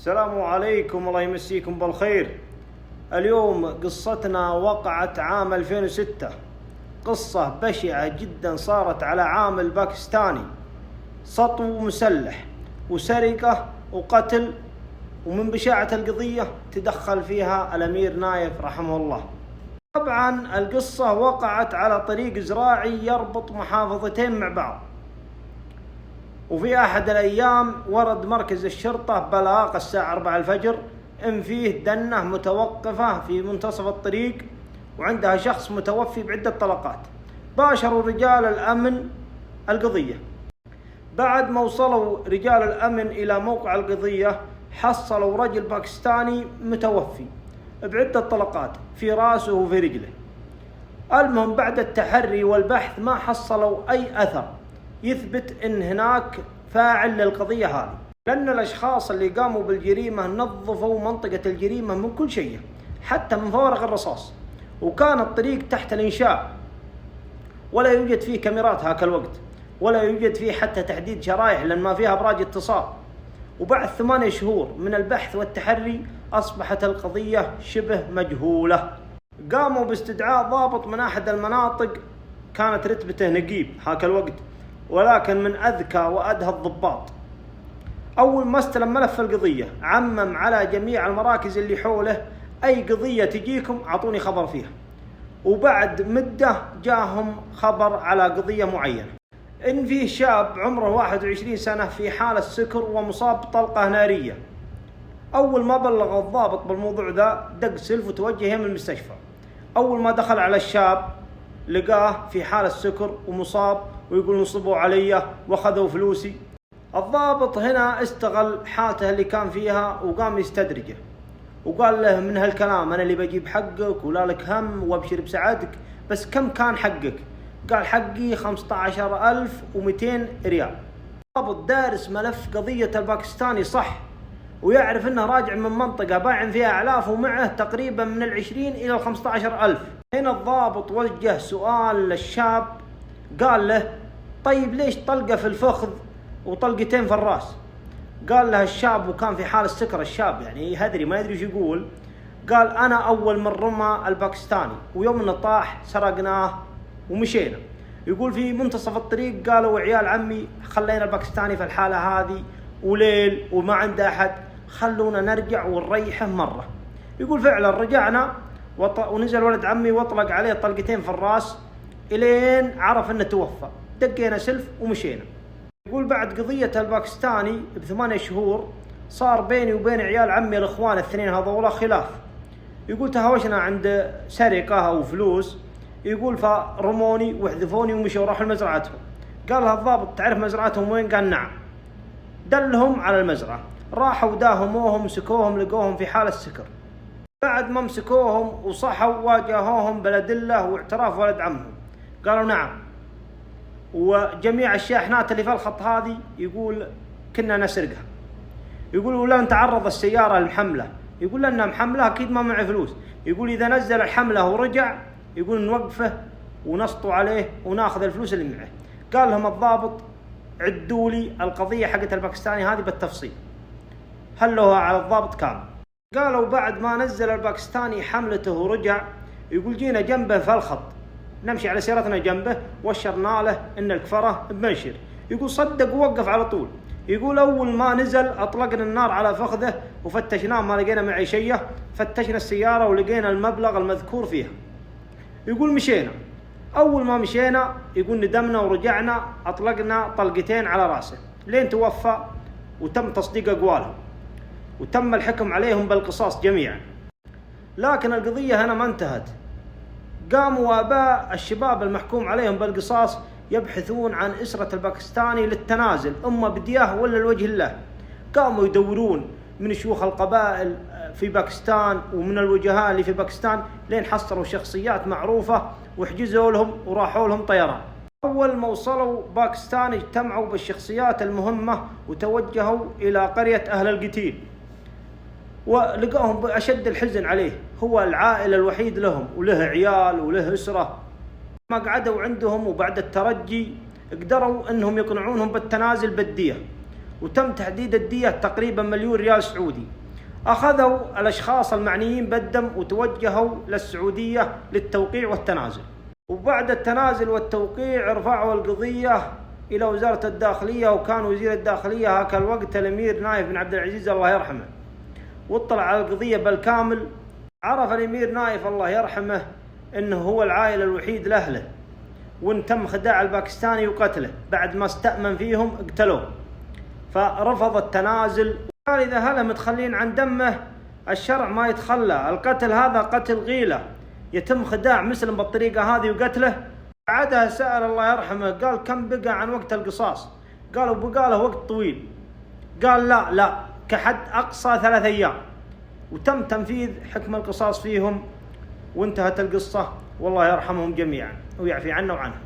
السلام عليكم، الله يمسيكم بالخير. اليوم قصتنا وقعت عام 2006. قصة بشعة جدا صارت على عامل باكستاني، سطو مسلح وسرقة وقتل، ومن بشاعة القضية تدخل فيها الأمير نايف رحمه الله. طبعا القصة وقعت على طريق زراعي يربط محافظتين مع بعض، وفي أحد الأيام ورد مركز الشرطة بلاغ الساعة 4 الفجر إن فيه دنة متوقفة في منتصف الطريق وعندها شخص متوفي بعدة طلقات. باشروا رجال الأمن القضية. بعد ما وصلوا رجال الأمن إلى موقع القضية حصلوا رجل باكستاني متوفي بعدة طلقات في رأسه وفي رجله. المهم بعد التحري والبحث ما حصلوا أي أثر يثبت إن هناك فاعل للقضية هذه، لأن الأشخاص اللي قاموا بالجريمة نظفوا منطقة الجريمة من كل شيء حتى من فوارغ الرصاص، وكان الطريق تحت الإنشاء ولا يوجد فيه كاميرات هاك الوقت، ولا يوجد فيه حتى تحديد شرائح لأن ما فيها أبراج اتصال. وبعد 8 شهور من البحث والتحري أصبحت القضية شبه مجهولة. قاموا باستدعاء ضابط من أحد المناطق كانت رتبته نقيب هاك الوقت، ولكن من أذكى وأدهى الضباط. أول ما استلم ملف القضية عمم على جميع المراكز اللي حوله أي قضية تجيكم أعطوني خبر فيها. وبعد مدة جاهم خبر على قضية معينة إن فيه شاب عمره 21 سنة في حالة سكر ومصاب بطلقة نارية. أول ما بلغ الضابط بالموضوع ذا دق سلف وتوجه يم المستشفى. أول ما دخل على الشاب لقاه في حالة سكر ومصاب ويقول نصبوا علي واخذوا فلوسي. الضابط هنا استغل حالته اللي كان فيها وقام يستدرجه وقال له من هالكلام أنا اللي بجيب حقك ولا لك هم وابشر بسعادك، بس كم كان حقك؟ قال حقي 15,200 ريال. الضابط دارس ملف قضية الباكستاني صح، ويعرف انه راجع من منطقة باعن فيها اعلاف ومعه تقريبا من 20 إلى 15,000. هنا الضابط وجه سؤال للشاب قال له طيب ليش طلقة في الفخذ وطلقتين في الراس؟ قال له الشاب وكان في حال السكر، الشاب يعني هدري ما يدري ايش يقول، قال انا اول من رمى الباكستاني ويوم انه طاح سرقناه ومشينا. يقول في منتصف الطريق قالوا عيال عمي خلينا الباكستاني في الحالة هذه وليل وما عنده أحد، خلونا نرجع ونريحه مرة. يقول فعلا رجعنا ونزل ولد عمي واطلق عليه طلقتين في الراس إلين عرف أنه توفى، دقينا سلف ومشينا. يقول بعد قضية الباكستاني ب8 شهور صار بيني وبين عيال عمي الإخوان الاثنين هذولا خلاف. يقول تهاوشنا عند سرقة أو فلوس، يقول فرموني وحذفوني ومشوا راحوا لمزرعتهم. قال له الضابط تعرف مزرعتهم وين؟ قال نعم. دلهم على المزرعة، راحوا داهموهم مسكوهم لقوهم في حالة سكر. بعد ما مسكوهم وصحوا واجهوهم بالأدلة واعتراف ولد عمهم، قالوا نعم وجميع الشاحنات اللي في الخط هذه يقول كنا نسرقها. يقول ولا نتعرض السيارة للحملة، يقول لنا محملة أكيد ما معي فلوس. يقول إذا نزل الحملة ورجع يقول نوقفه ونسطوا عليه وناخذ الفلوس اللي معه. قال لهم الضابط عدوا لي القضية حقت الباكستاني هذه بالتفصيل، هلوها على الضابط كامل. قالوا بعد ما نزل الباكستاني حملته ورجع يقول جينا جنبه في الخط نمشي على سيارتنا جنبه وشرنا له إن الكفرة بمنشر. يقول صدق ووقف على طول. يقول أول ما نزل أطلقنا النار على فخذه وفتشناه ما لقينا معي شيء، فتشنا السيارة ولقينا المبلغ المذكور فيها. يقول مشينا، أول ما مشينا يقول ندمنا ورجعنا أطلقنا طلقتين على رأسه لين توفى وتم تصديق أقوالهم وتم الحكم عليهم بالقصاص جميعا. لكن القضية هنا ما انتهت. قاموا آباء الشباب المحكوم عليهم بالقصاص يبحثون عن إسرة الباكستاني للتنازل أما بدياه ولا لوجه الله. قاموا يدورون من شيوخ القبائل في باكستان ومن الوجهاء اللي في باكستان لين حصلوا شخصيات معروفة وحجزوا لهم وراحوا لهم طيران. أول ما وصلوا باكستان اجتمعوا بالشخصيات المهمة وتوجهوا إلى قرية أهل القتيل، ولقاهم بأشد الحزن عليه، هو العائلة الوحيد لهم وله عيال وله أسرة. ما قعدوا عندهم وبعد الترجي قدروا أنهم يقنعونهم بالتنازل بالدية، وتم تحديد الدية تقريبا 1,000,000 ريال سعودي. أخذوا الأشخاص المعنيين بالدم وتوجهوا للسعودية للتوقيع والتنازل، وبعد التنازل والتوقيع رفعوا القضية إلى وزارة الداخلية، وكان وزير الداخلية هاك الوقت الأمير نايف بن عبد العزيز الله يرحمه، واطلع على القضية بالكامل. عرف الأمير نايف الله يرحمه أنه هو العائل الوحيد لأهله، وان تم خداع الباكستاني وقتله، بعد ما استأمن فيهم اقتلوه، فرفض التنازل. قال إذا هلا متخلين عن دمه الشرع ما يتخلى، القتل هذا قتل غيلة، يتم خداع مسلم بالطريقة هذه وقتله. بعدها سأل الله يرحمه قال كم بقى عن وقت القصاص؟ قالوا بقى له وقت طويل. قال لا كحد أقصى 3 أيام، وتم تنفيذ حكم القصاص فيهم، وانتهت القصة، والله يرحمهم جميعا ويعفي عنا وعنهم.